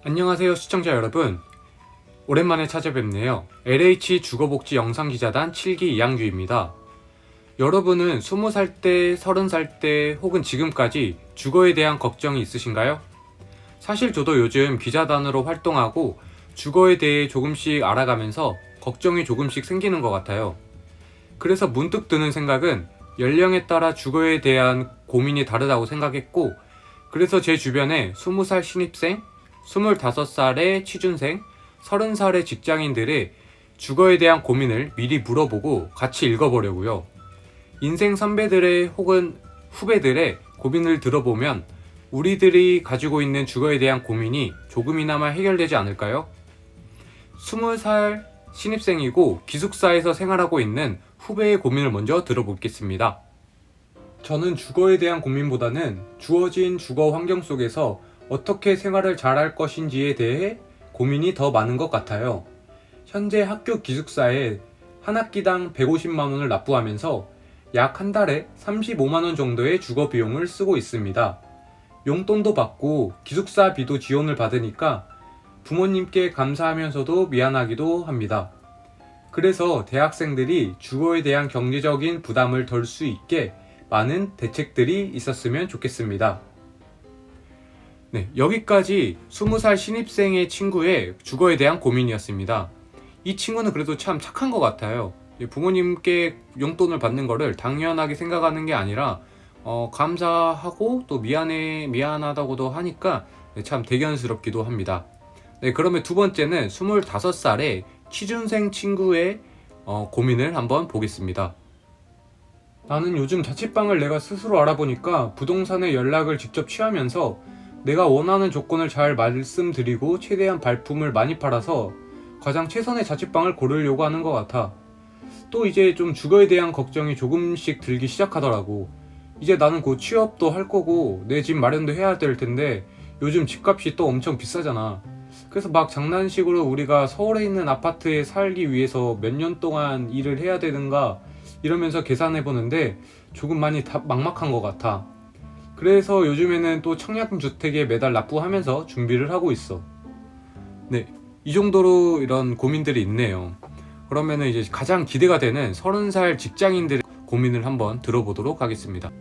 안녕하세요 시청자 여러분, 오랜만에 찾아뵙네요. LH 주거복지 영상기자단 7기 이양규입니다. 여러분은 20살 때, 30살 때 혹은 지금까지 주거에 대한 걱정이 있으신가요? 사실 저도 요즘 기자단으로 활동하고 주거에 대해 조금씩 알아가면서 걱정이 조금씩 생기는 것 같아요. 그래서 문득 드는 생각은 연령에 따라 주거에 대한 고민이 다르다고 생각했고, 그래서 제 주변에 20살 신입생, 25살의 취준생, 30살의 직장인들의 주거에 대한 고민을 미리 물어보고 같이 읽어보려고요. 인생 선배들의 혹은 후배들의 고민을 들어보면 우리들이 가지고 있는 주거에 대한 고민이 조금이나마 해결되지 않을까요? 20살 신입생이고 기숙사에서 생활하고 있는 후배의 고민을 먼저 들어보겠습니다. 저는 주거에 대한 고민보다는 주어진 주거 환경 속에서 어떻게 생활을 잘할 것인지에 대해 고민이 더 많은 것 같아요. 현재 학교 기숙사에 한 학기당 150만원을 납부하면서 약 한 달에 35만원 정도의 주거 비용을 쓰고 있습니다. 용돈도 받고 기숙사비도 지원을 받으니까 부모님께 감사하면서도 미안하기도 합니다. 그래서 대학생들이 주거에 대한 경제적인 부담을 덜 수 있게 많은 대책들이 있었으면 좋겠습니다. 네, 여기까지 20살 신입생의 친구의 주거에 대한 고민이었습니다. 이 친구는 그래도 참 착한 것 같아요. 부모님께 용돈을 받는 거를 당연하게 생각하는 게 아니라 감사하고 또 미안하다고도 하니까 참 대견스럽기도 합니다. 네, 그러면 두 번째는 25살의 취준생 친구의 고민을 한번 보겠습니다. 나는 요즘 자취방을 내가 스스로 알아보니까 부동산에 연락을 직접 취하면서 내가 원하는 조건을 잘 말씀드리고 최대한 발품을 많이 팔아서 가장 최선의 자취방을 고르려고 하는 것 같아. 또 이제 좀 주거에 대한 걱정이 조금씩 들기 시작하더라고. 이제 나는 곧 취업도 할 거고 내 집 마련도 해야 될 텐데 요즘 집값이 또 엄청 비싸잖아. 그래서 막 장난식으로 우리가 서울에 있는 아파트에 살기 위해서 몇 년 동안 일을 해야 되는가 이러면서 계산해보는데 조금 많이 막막한 것 같아. 그래서 요즘에는 또 청약주택에 매달 납부하면서 준비를 하고 있어. 네, 이 정도로 이런 고민들이 있네요. 그러면은 이제 가장 기대가 되는 30살 직장인들의 고민을 한번 들어보도록 하겠습니다.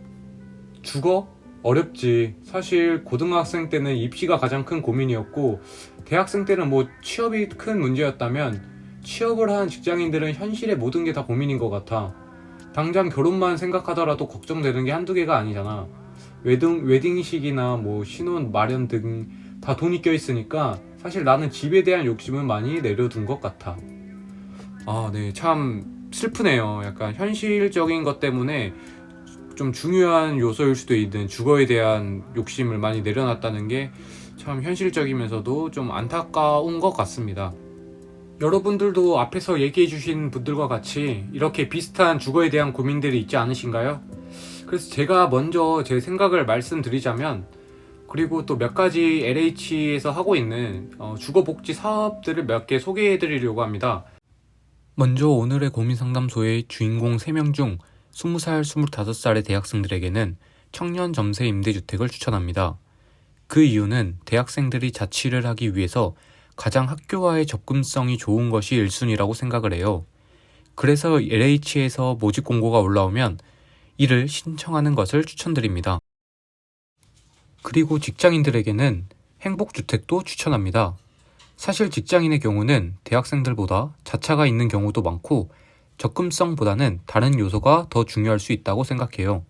주거? 어렵지. 사실 고등학생 때는 입시가 가장 큰 고민이었고, 대학생 때는 뭐 취업이 큰 문제였다면 취업을 한 직장인들은 현실의 모든 게 다 고민인 것 같아. 당장 결혼만 생각하더라도 걱정되는 게 한두 개가 아니잖아. 웨딩식이나 뭐 신혼 마련 등 다 돈이 껴있으니까 사실 나는 집에 대한 욕심은 많이 내려둔 것 같아. 네, 참 슬프네요. 약간 현실적인 것 때문에 좀 중요한 요소일 수도 있는 주거에 대한 욕심을 많이 내려놨다는 게 참 현실적이면서도 좀 안타까운 것 같습니다. 여러분들도 앞에서 얘기해 주신 분들과 같이 이렇게 비슷한 주거에 대한 고민들이 있지 않으신가요? 그래서 제가 먼저 제 생각을 말씀드리자면, 그리고 또 몇 가지 LH에서 하고 있는 주거복지 사업들을 몇 개 소개해 드리려고 합니다. 먼저 오늘의 고민상담소의 주인공 3명 중 20살, 25살의 대학생들에게는 청년 점세 임대주택을 추천합니다. 그 이유는 대학생들이 자취를 하기 위해서 가장 학교와의 접근성이 좋은 것이 1순위라고 생각을 해요. 그래서 LH에서 모집 공고가 올라오면 이를 신청하는 것을 추천드립니다. 그리고 직장인들에게는 행복주택도 추천합니다. 사실 직장인의 경우는 대학생들보다 자차가 있는 경우도 많고 접근성보다는 다른 요소가 더 중요할 수 있다고 생각해요.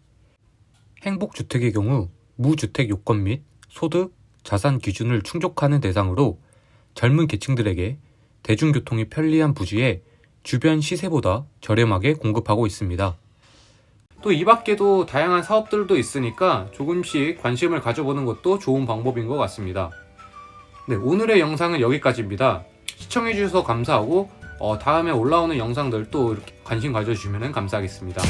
행복주택의 경우 무주택 요건 및 소득, 자산 기준을 충족하는 대상으로 젊은 계층들에게 대중교통이 편리한 부지에 주변 시세보다 저렴하게 공급하고 있습니다. 또 이 밖에도 다양한 사업들도 있으니까 조금씩 관심을 가져보는 것도 좋은 방법인 것 같습니다. 네, 오늘의 영상은 여기까지입니다. 시청해주셔서 감사하고 다음에 올라오는 영상들도 이렇게 관심 가져주시면 감사하겠습니다.